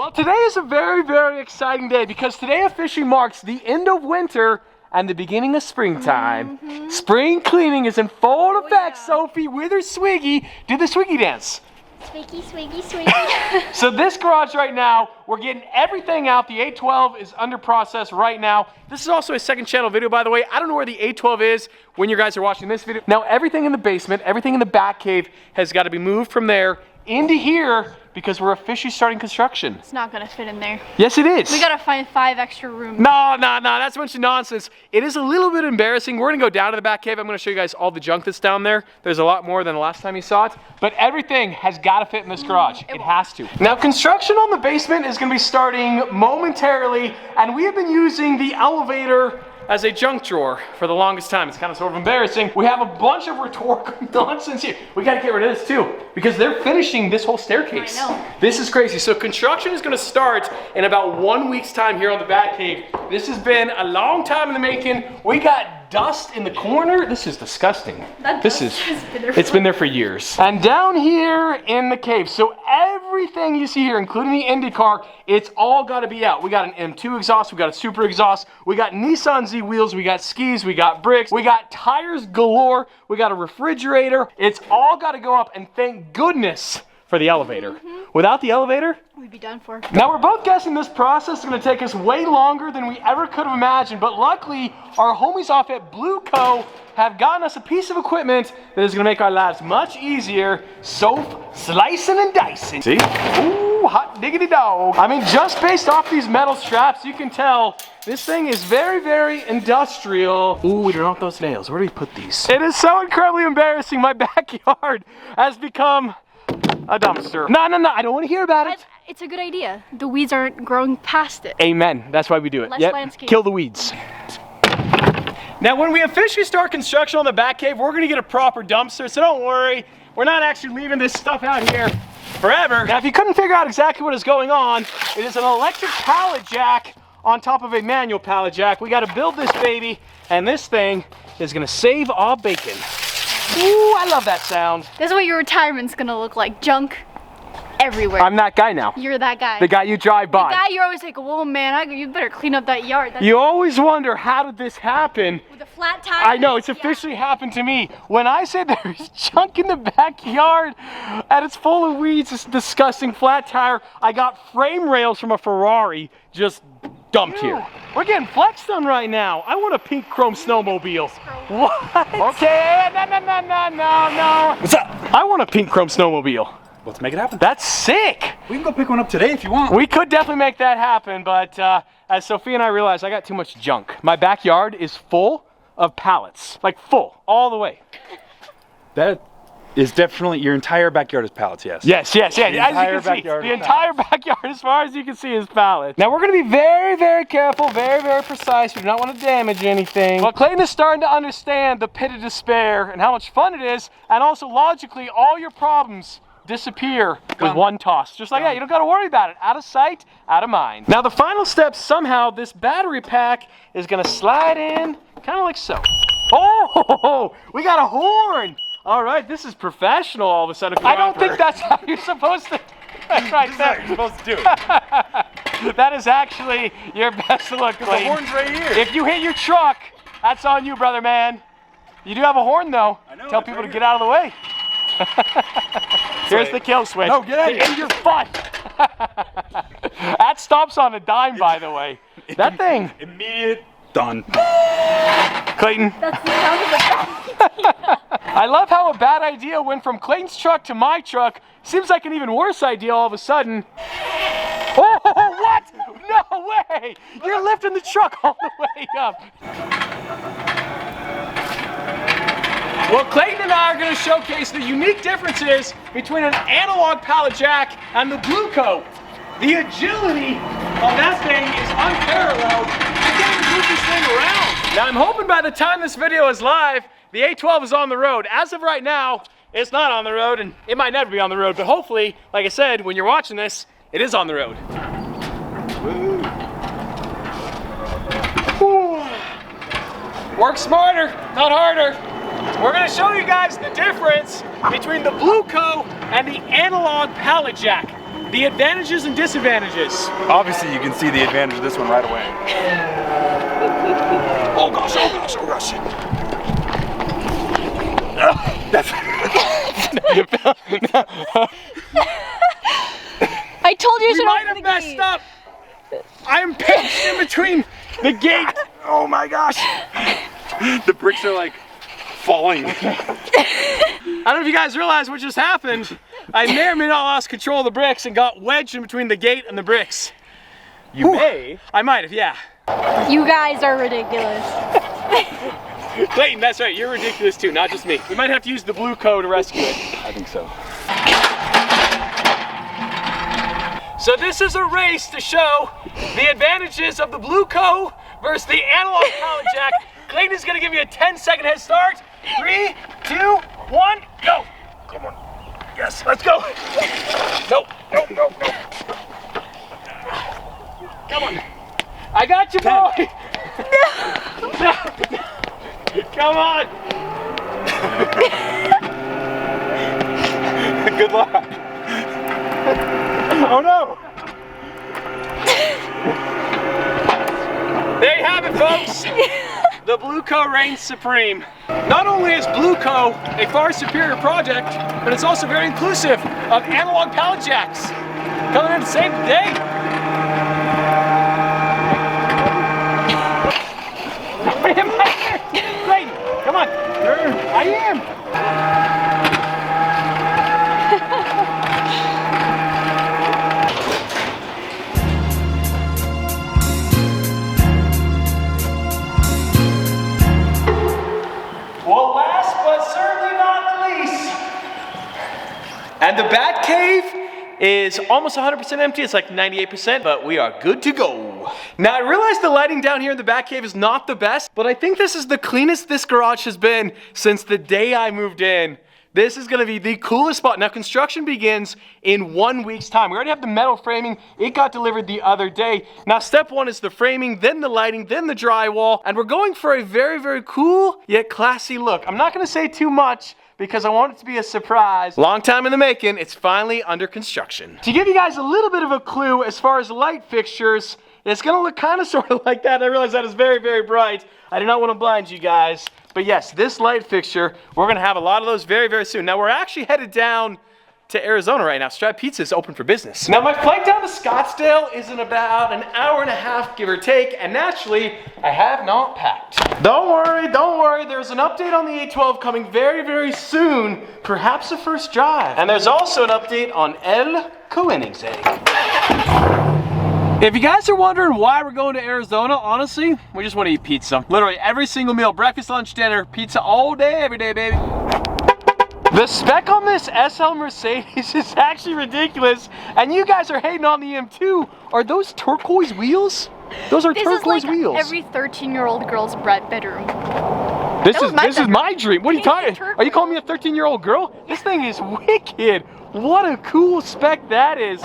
Well, today is a very, very exciting day because today officially marks the end of winter and the beginning of springtime. Spring cleaning is in full effect, Sophie, with her Swiggy. Do the Swiggy dance. Swiggy, Swiggy, Swiggy. So this garage right now, we're getting everything out. The 812 is under process right now. This is also a second channel video, by the way. I don't know where the 812 is when you guys are watching this video. Now, everything in the basement, everything in the back cave has got to be moved from there into here because we're officially starting construction. It's not gonna fit in there. Yes, it is. We gotta find 5 extra rooms. No, that's a bunch of nonsense. It is a little bit embarrassing. We're gonna go down to the back cave. I'm gonna show you guys all the junk that's down there. There's a lot more than the last time you saw it, but everything has gotta fit in this garage. It has to. Now, construction on the basement is gonna be starting momentarily, and we have been using the elevator as a junk drawer for the longest time. It's kind of sort of embarrassing. We have a bunch of rhetorical nonsense here. We gotta get rid of this too, because they're finishing this whole staircase. I know. This is crazy. So construction is gonna start in about 1 week's time here on the back cave. This has been a long time in the making. We got dust in the corner. This is disgusting. It's been there for years. And down here in the cave, so everything you see here, including the IndyCar, it's all got to be out. We got an M2 exhaust, we got a super exhaust, we got Nissan Z wheels, we got skis, we got bricks, we got tires galore, we got a refrigerator. It's all got to go up, and thank goodness for the elevator. Without the elevator, we'd be done for. Now, we're both guessing this process is going to take us way longer than we ever could have imagined, but luckily, our homies off at Blue Co. have gotten us a piece of equipment that is going to make our lives much easier. Soap, slicing and dicing. See? Ooh, hot diggity dog. I mean, just based off these metal straps, you can tell this thing is very, very industrial. Ooh, we don't want those nails. Where do we put these? It is so incredibly embarrassing. My backyard has become a dumpster. No, I don't want to hear about it. It's a good idea. The weeds aren't growing past it. Amen. That's why we do it. Less landscape. Kill the weeds. Now, when we officially start construction on the back cave, we're going to get a proper dumpster, so don't worry. We're not actually leaving this stuff out here forever. Now, if you couldn't figure out exactly what is going on, it is an electric pallet jack on top of a manual pallet jack. We got to build this baby, and this thing is going to save our bacon. Ooh, I love that sound. This is what your retirement's gonna look like. Junk everywhere. I'm that guy now. You're that guy. The guy you drive by. The guy you're always like, whoa man, you better clean up that yard. You always wonder, how did this happen? With a flat tire? I know, it's officially happened to me. When I said there's junk in the backyard and it's full of weeds, it's a disgusting flat tire, I got frame rails from a Ferrari just dumped here. We're getting flexed on right now. I want a pink chrome snowmobile. What? Okay, no. What's up? I want a pink chrome snowmobile. Let's make it happen. That's sick. We can go pick one up today if you want. We could definitely make that happen, but as Sophia and I realized, I got too much junk. My backyard is full of pallets, like full, all the way. That is definitely, your entire backyard is pallets, yes. Yes. As you can see, the entire backyard, as far as you can see, is pallets. Now, we're going to be very, very careful, very, very precise. We do not want to damage anything. Well, Clayton is starting to understand the pit of despair and how much fun it is, and also, logically, all your problems disappear with one toss. Just like that, you don't got to worry about it. Out of sight, out of mind. Now, the final step, somehow, this battery pack is going to slide in, kind of like so. Oh, we got a horn. All right, this is professional all of a sudden. I don't think that's how you're supposed to. That's right there. You're supposed to do it. That is actually your best look, Clayton. The horn's right here. If you hit your truck, that's on you, brother man. You do have a horn, though. I know. Tell people to get out of the way. Here's the kill switch. No, get out of here. In your butt. That stops on a dime, by the way. That thing. Immediate done. Clayton. That's the sound of the I love how a bad idea went from Clayton's truck to my truck. Seems like an even worse idea all of a sudden. Oh, what? No way! You're lifting the truck all the way up. Well, Clayton and I are going to showcase the unique differences between an analog pallet jack and the Blue Co. The agility of that thing is unparalleled. You can't even move this thing around. Now, I'm hoping by the time this video is live, the 812 is on the road. As of right now, it's not on the road, and it might never be on the road, but hopefully, like I said, when you're watching this, it is on the road. Woo. Work smarter, not harder. We're gonna show you guys the difference between the Blue Co and the analog pallet jack. the advantages and disadvantages. Obviously, you can see the advantage of this one right away. Oh gosh, oh gosh, oh gosh. I told you I We should might open have the messed gate. up. I'm pinched in between the gate. Oh my gosh. The bricks are like falling. I don't know if you guys realize what just happened. I may or may not lost control of the bricks and got wedged in between the gate and the bricks. You may. I might have, yeah. You guys are ridiculous. Clayton, that's right, you're ridiculous too, not just me. We might have to use the blue code to rescue it. I think so. So this is a race to show the advantages of the blue co versus the analog pallet jack. Clayton is gonna give you a 10-second head start. 3, 2, 1, go. Come on. Yes, let's go. Nope, nope, nope, nope. Come on. I got you, boy. Come on. Good luck. Oh no. There you have it, folks. The Blue Co reigns supreme. Not only is Blue Co a far superior project, but it's also very inclusive of analog pallet jacks. Coming in to save the day. Clayton, come on. I am. Well, last but certainly not least, and the Bat Cave is almost 100% empty. It's like 98%, but we are good to go. Now, I realize the lighting down here in the Bat Cave is not the best, but I think this is the cleanest this garage has been since the day I moved in. This is gonna be the coolest spot. Now, construction begins in 1 week's time. We already have the metal framing. It got delivered the other day. Now, step one is the framing, then the lighting, then the drywall, and we're going for a very, very cool yet classy look. I'm not gonna say too much because I want it to be a surprise. Long time in the making, it's finally under construction. To give you guys a little bit of a clue as far as light fixtures, it's gonna look kind of sort of like that. I realize that is very, very bright. I do not want to blind you guys. But yes, this light fixture, we're gonna have a lot of those very, very soon. Now, we're actually headed down to Arizona right now. Strap Pizza is open for business. Now, my flight down to Scottsdale is in about an hour and a half, give or take, and naturally, I have not packed. Don't worry, there's an update on the A12 coming very, very soon, perhaps a first drive. And there's also an update on El Koenigsegg. If you guys are wondering why we're going to Arizona, honestly, we just want to eat pizza. Literally every single meal, breakfast, lunch, dinner, pizza all day, every day, baby. The spec on this SL Mercedes is actually ridiculous, and you guys are hating on the M2. Are those turquoise wheels? Those are turquoise wheels. This is like every 13-year-old girl's bedroom. This is my dream. What are you talking? Are you calling me a 13-year-old girl? This thing is wicked. What a cool spec that is.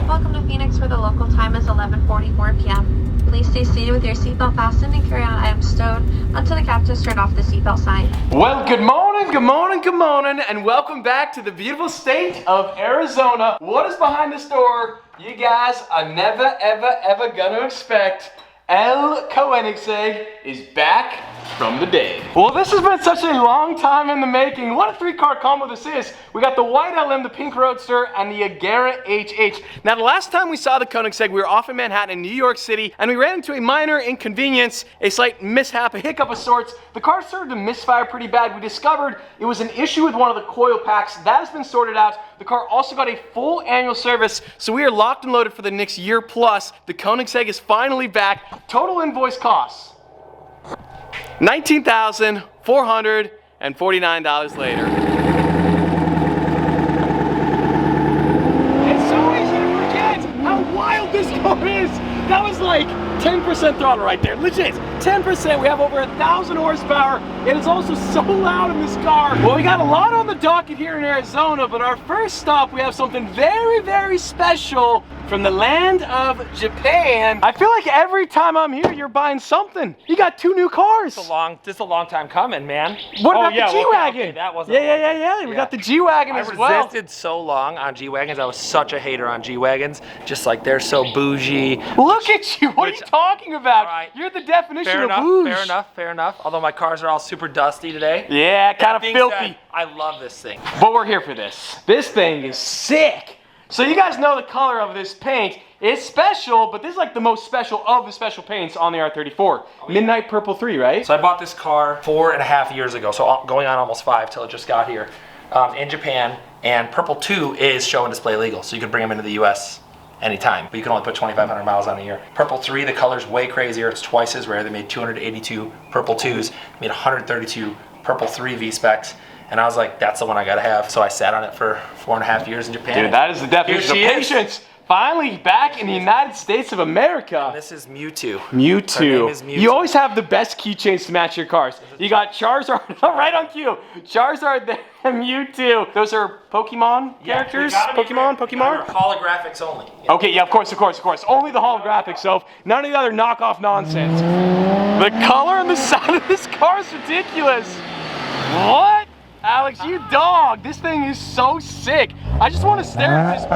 Welcome to Phoenix, where the local time is 11:44 p.m. Please stay seated with your seatbelt fastened and carry on items stowed until the captain turned off the seatbelt sign. Well, good morning, and welcome back to the beautiful state of Arizona. What is behind this door? You guys are never, ever gonna expect. El Koenigsegg is back from the dead. Well, this has been such a long time in the making. What a three-car combo this is. We got the white LM, the pink Roadster, and the Agera HH. Now, the last time we saw the Koenigsegg, we were off in Manhattan in New York City, and we ran into a minor inconvenience, a slight mishap, a hiccup of sorts. The car started to misfire pretty bad. We discovered it was an issue with one of the coil packs. That has been sorted out. The car also got a full annual service, so we are locked and loaded for the next year plus. The Koenigsegg is finally back. Total invoice costs $19,449 later. It's so easy to forget how wild this car is. That was like 10% throttle right there. Legit, 10%. We have over 1,000 horsepower. It is also so loud in this car. Well, we got a lot on the docket here in Arizona, but our first stop, we have something very, very special from the land of Japan. I feel like every time I'm here, you're buying something. You got 2 new cars. This is a long time coming, man. What about the G-Wagon? Okay, that wasn't. Yeah. We got the G-Wagon as well. I resisted so long on G-Wagons. I was such a hater on G-Wagons. Just like they're so bougie. Look at you. What are you talking about? Right. You're the definition Fair of enough, bougie. fair enough. Although my cars are all super dusty today. Yeah, kind of filthy. Said, I love this thing. But we're here for this. This thing is sick. So you guys know the color of this paint. It's special, but this is like the most special of the special paints on the R34. Oh, yeah. Midnight Purple 3, right? So I bought this car 4.5 years ago, so going on almost 5 till it just got here in Japan. And Purple 2 is show and display legal, so you can bring them into the US anytime, but you can only put 2,500 miles on a year. Purple 3, the color's way crazier. It's twice as rare. They made 282 Purple 2s, made 132 Purple 3 V-Specs. And I was like, that's the one I gotta have. So I sat on it for 4.5 years in Japan. Dude, that is the definition of patience. Finally back in the United States of America. And this is Mewtwo. Mewtwo. Her name is Mewtwo. You always have the best keychains to match your cars. You got Charizard, right on cue. Charizard there, Mewtwo. Those are Pokemon characters? Pokemon? Holographics only. Okay, yeah, of course. Only the holographics, so none of the other knockoff nonsense. The color and the sound of this car is ridiculous. What? Alex, you dog. This thing is so sick. I just want to stare at this paint.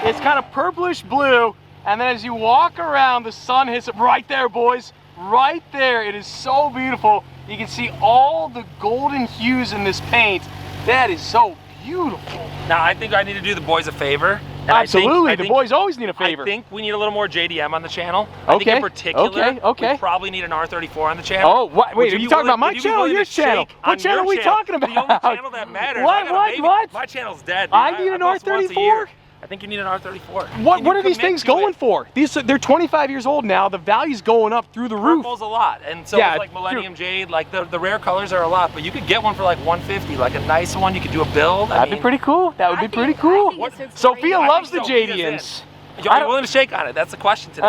It's kind of purplish blue, and then as you walk around, the sun hits it right there, boys. Right there. It is so beautiful. You can see all the golden hues in this paint. That is so beautiful. Now, I think I need to do the boys a favor. Absolutely, the boys always need a favor. I think we need a little more JDM on the channel. I think in particular, we probably need an R34 on the channel. Oh, what? Wait, are you talking about my channel or your channel? What channel are we talking about? The only channel that matters. What? My channel's dead, dude. I need an R34? I think you need an R34. What are these things going for? They're 25 years old now. The value's going up through the roof. Purple's a lot, and so like Millennium Jade, like the rare colors are a lot, but you could get one for like 150, like a nice one. You could do a build. That'd be pretty cool. That would be pretty cool. Sophia loves the JDMs. Are you willing to shake on it? That's the question today.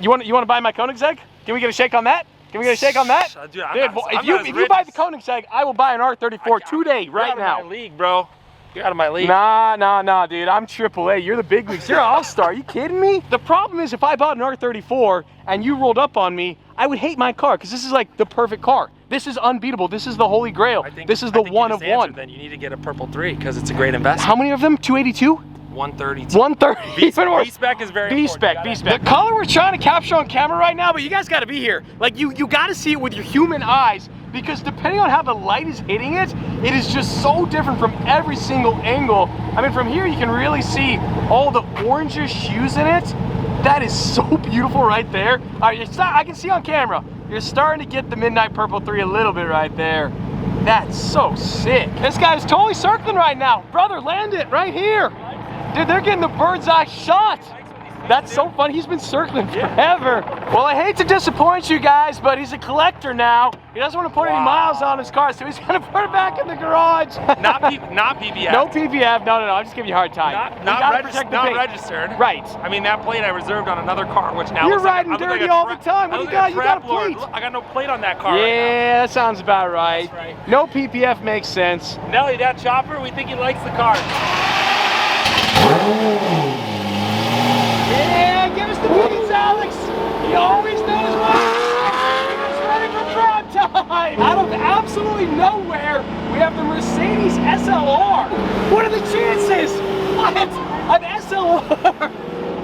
You want to buy my Koenigsegg? Can we get a shake on that? Can we get a shake on that? Dude, if you buy the Koenigsegg, I will buy an R34 today, right now. You're out of my league, bro. You're out of my league. Nah, dude. I'm AAA. You're the big leagues. You're an all-star. Are you kidding me? The problem is if I bought an R34 and you rolled up on me, I would hate my car because this is like the perfect car. This is unbeatable. This is the holy grail. This is the one of one. Then you need to get a Purple 3 because it's a great investment. How many of them? 282? 132. 130. V-Spec is very important. V-Spec. The color we're trying to capture on camera right now, but you guys got to be here. Like you got to see it with your human eyes because depending on how the light is hitting it, it is just so different from every single angle. I mean, from here you can really see all the orangish hues in it. That is so beautiful right there. All right, I can see on camera. You're starting to get the Midnight Purple 3 a little bit right there. That's so sick. This guy's totally circling right now. Brother, land it right here. Dude, they're getting the bird's eye shot. That's so fun. He's been circling forever. Well, I hate to disappoint you guys, but he's a collector now. He doesn't want to put any miles on his car, so he's going to put it back in the garage. Not PPF. No PPF. No. I'm just giving you a hard time. Not registered. Right. I mean, that plate I reserved on another car, which now you're riding dirty all the time. What do you got? You got a plate. I got no plate on that car. Yeah, that sounds about right. That's right. No PPF makes sense. Nelly, that chopper, we think he likes the car. Yeah, give us the beats, Alex. He always knows what. He's ready for prime time. Out of absolutely nowhere, we have the Mercedes SLR. What are the chances? What? An SLR?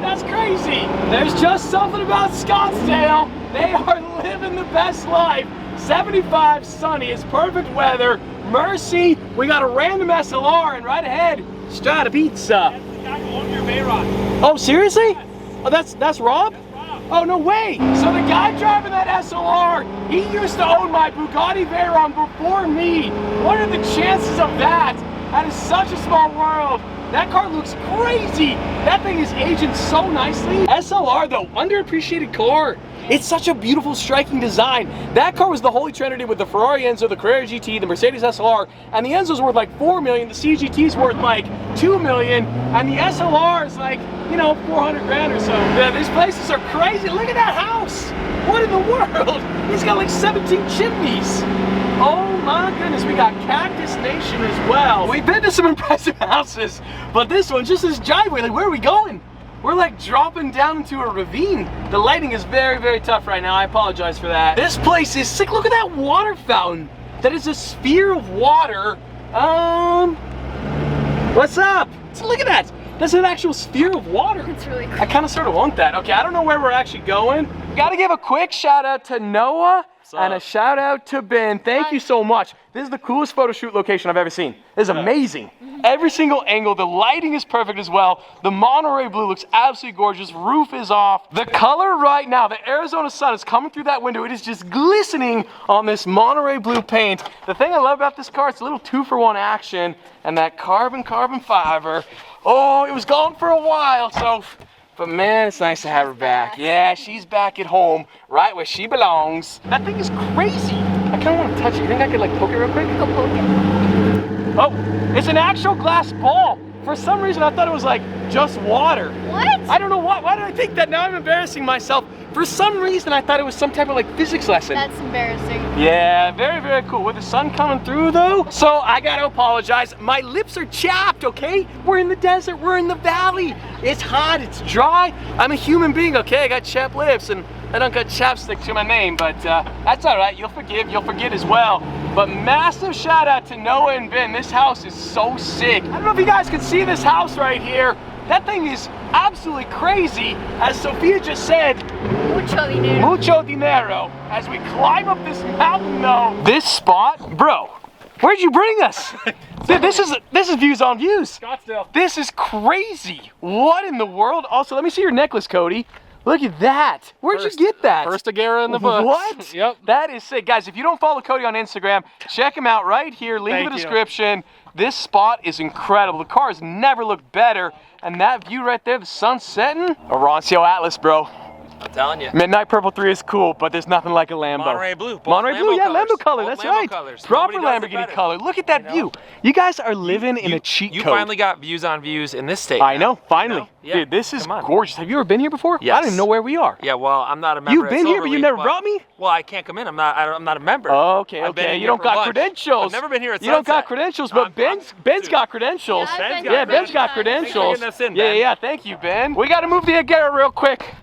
That's crazy. There's just something about Scottsdale. They are living the best life. 75 sunny, it's perfect weather. Mercy, we got a random SLR, and right ahead, Strata Pizza. Oh, seriously? Oh, that's Rob? Oh, no way. So the guy driving that SLR, he used to own my Bugatti Veyron before me. What are the chances of that? That is such a small world. That car looks crazy. That thing is aging so nicely. SLR though, underappreciated car. It's such a beautiful, striking design. That car was the holy trinity with the Ferrari Enzo, the Carrera GT, the Mercedes SLR, and the Enzo's worth like $4 million, the CGT's worth like $2 million, and the SLR is like, you know, 400 grand or so. Yeah, these places are crazy. Look at that house. What in the world? He's got like 17 chimneys. Oh my goodness, we got Cactus Nation as well. We've been to some impressive houses, but this one, just this driveway, like where are we going? We're like dropping down into a ravine. The lighting is very, very tough right now. I apologize for that. This place is sick. Look at that water fountain. That is a sphere of water. What's up? So look at that. That's an actual sphere of water. It's really cool. I kind of sort of want that. Okay, I don't know where we're actually going. Gotta give a quick shout out to Noah and a shout out to Ben. Thank you so much. This is the coolest photo shoot location I've ever seen. This is amazing. Every single angle, the lighting is perfect as well. The Monterey blue looks absolutely gorgeous. Roof is off. The color right now, the Arizona sun is coming through that window. It is just glistening on this Monterey blue paint. The thing I love about this car, it's a little 2-for-1 action, and that carbon fiber. Oh, it was gone for a while, so, but man, it's nice to have her back. Yeah, she's back at home, right where she belongs. That thing is crazy. I kind of want to touch it. You think I could like poke it real quick? Go poke it. Oh, it's an actual glass ball. For some reason, I thought it was like just water. What? I don't know why. Why did I think that? Now I'm embarrassing myself. For some reason, I thought it was some type of like physics lesson. That's embarrassing. Yeah, very, very cool. With the sun coming through though, so I gotta apologize. My lips are chapped, okay? We're in the desert, we're in the valley. It's hot, it's dry. I'm a human being, okay? I got chapped lips and I don't got chapstick to my name, but that's all right. You'll forget as well. But massive shout out to Noah and Ben. This house is so sick. I don't know if you guys can see this house right here. That thing is absolutely crazy. As Sophia just said, Mucho dinero. mucho dinero. As we climb up this mountain though. This spot, bro, where'd you bring us? Dude, this is views on views. Scottsdale. This is crazy. What in the world? Also, let me see your necklace, Cody. Look at that. Where'd you get that? First Agera in the book. What? Yep. That is sick. Guys, if you don't follow Cody on Instagram, check him out right here. Link in Thank the you. description. This spot is incredible. The car has never looked better. And that view right there, the sun setting. Oroncio Atlas, bro. I'm telling you. Midnight Purple 3 is cool, but there's nothing like a Lambo. Monterey blue. Both Monterey blue, yeah, colors. Lambo color, Both that's Lambo right. colors. Proper Nobody does it Lamborghini better. color. Look at that view. You guys are living in a cheat You code. finally got views on views in this state. I now. know, finally. Yeah, Dude, this is come on. gorgeous. Have you ever been here before? Yes. I don't even know where we are. Yeah, well, I'm not a member. You've at been here, but you Silverleaf, never brought me? Well, I can't come in. I'm not a member. Oh, okay, I've been okay. in You here don't for got lunch. credentials. I've never been here at You don't got sunset. credentials, but Ben's got credentials. Yeah, I've been Yeah, here Ben's got many times. credentials. Thanks for getting us in, Yeah, Ben. yeah, thank you, Ben. We gotta move the Agera real quick.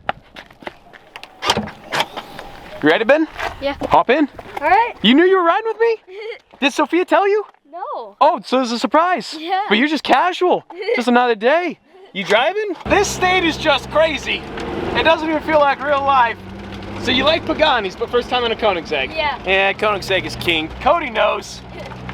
You ready, Ben? Yeah. Hop in. All right. You knew you were riding with me? Did Sophia tell you? No. Oh, so it's a surprise. Yeah. But you're just casual. Just another day. You driving? This state is just crazy. It doesn't even feel like real life. So you like Paganis, but first time in a Koenigsegg. Yeah. Yeah, Koenigsegg is king. Cody knows.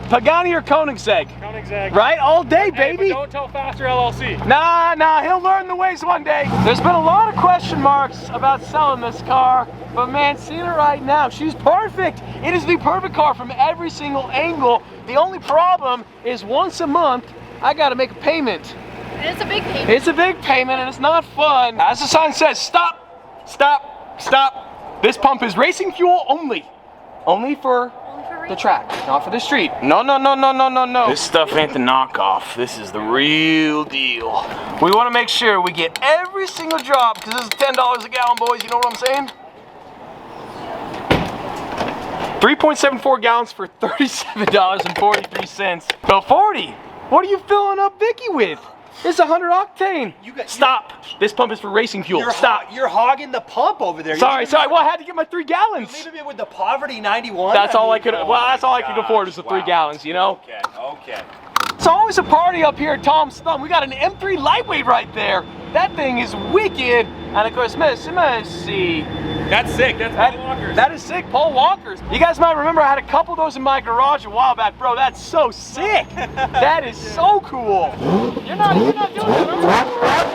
Pagani or Koenigsegg? Koenigsegg. Right? All day, Hey, baby. but don't tell Faster LLC. Nah, he'll learn the ways one day. There's been a lot of question marks about selling this car, but man, seeing her right now, she's perfect. It is the perfect car from every single angle. The only problem is once a month, I gotta make a payment. It's a big payment. It's a big payment and it's not fun. As the sign says, stop, stop, stop. This pump is racing fuel only. Only for the track, not for the street. No. This stuff ain't the knockoff. This is the real deal. We want to make sure we get every single drop because this is $10 a gallon, boys. You know what I'm saying? 3.74 gallons for $37.43. Well, 40. What are you filling up Vicky with? It's 100 octane. Stop. This pump is for racing fuel. Stop. You're hogging the pump over there. Sorry. Well, I had to get my 3 gallons. Leaving me with the poverty 91. That's all I could. oh Well, that's all I my could afford is gosh, the 3 wow. gallons. You know. Okay. It's always a party up here at Tom's Thumb. We got an M3 lightweight right there. That thing is wicked. And of course, Messi. That's sick. That's Paul Walker's. That is sick, Paul Walker's. You guys might remember I had a couple of those in my garage a while back, bro. That's so sick. That is so cool. You're not doing it.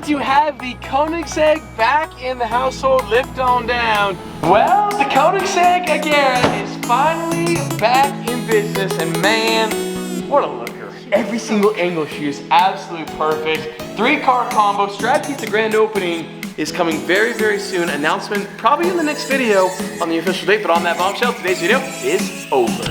To have the the Koenigsegg back in the household. Lift on down. Well, the Koenigsegg again is finally back in business, and man, what a looker. Every single angle she is absolutely perfect. 3-car combo. Strat Pizza grand opening is coming very, very soon. Announcement probably in the next video on the official date, but on that bombshell, today's video is over.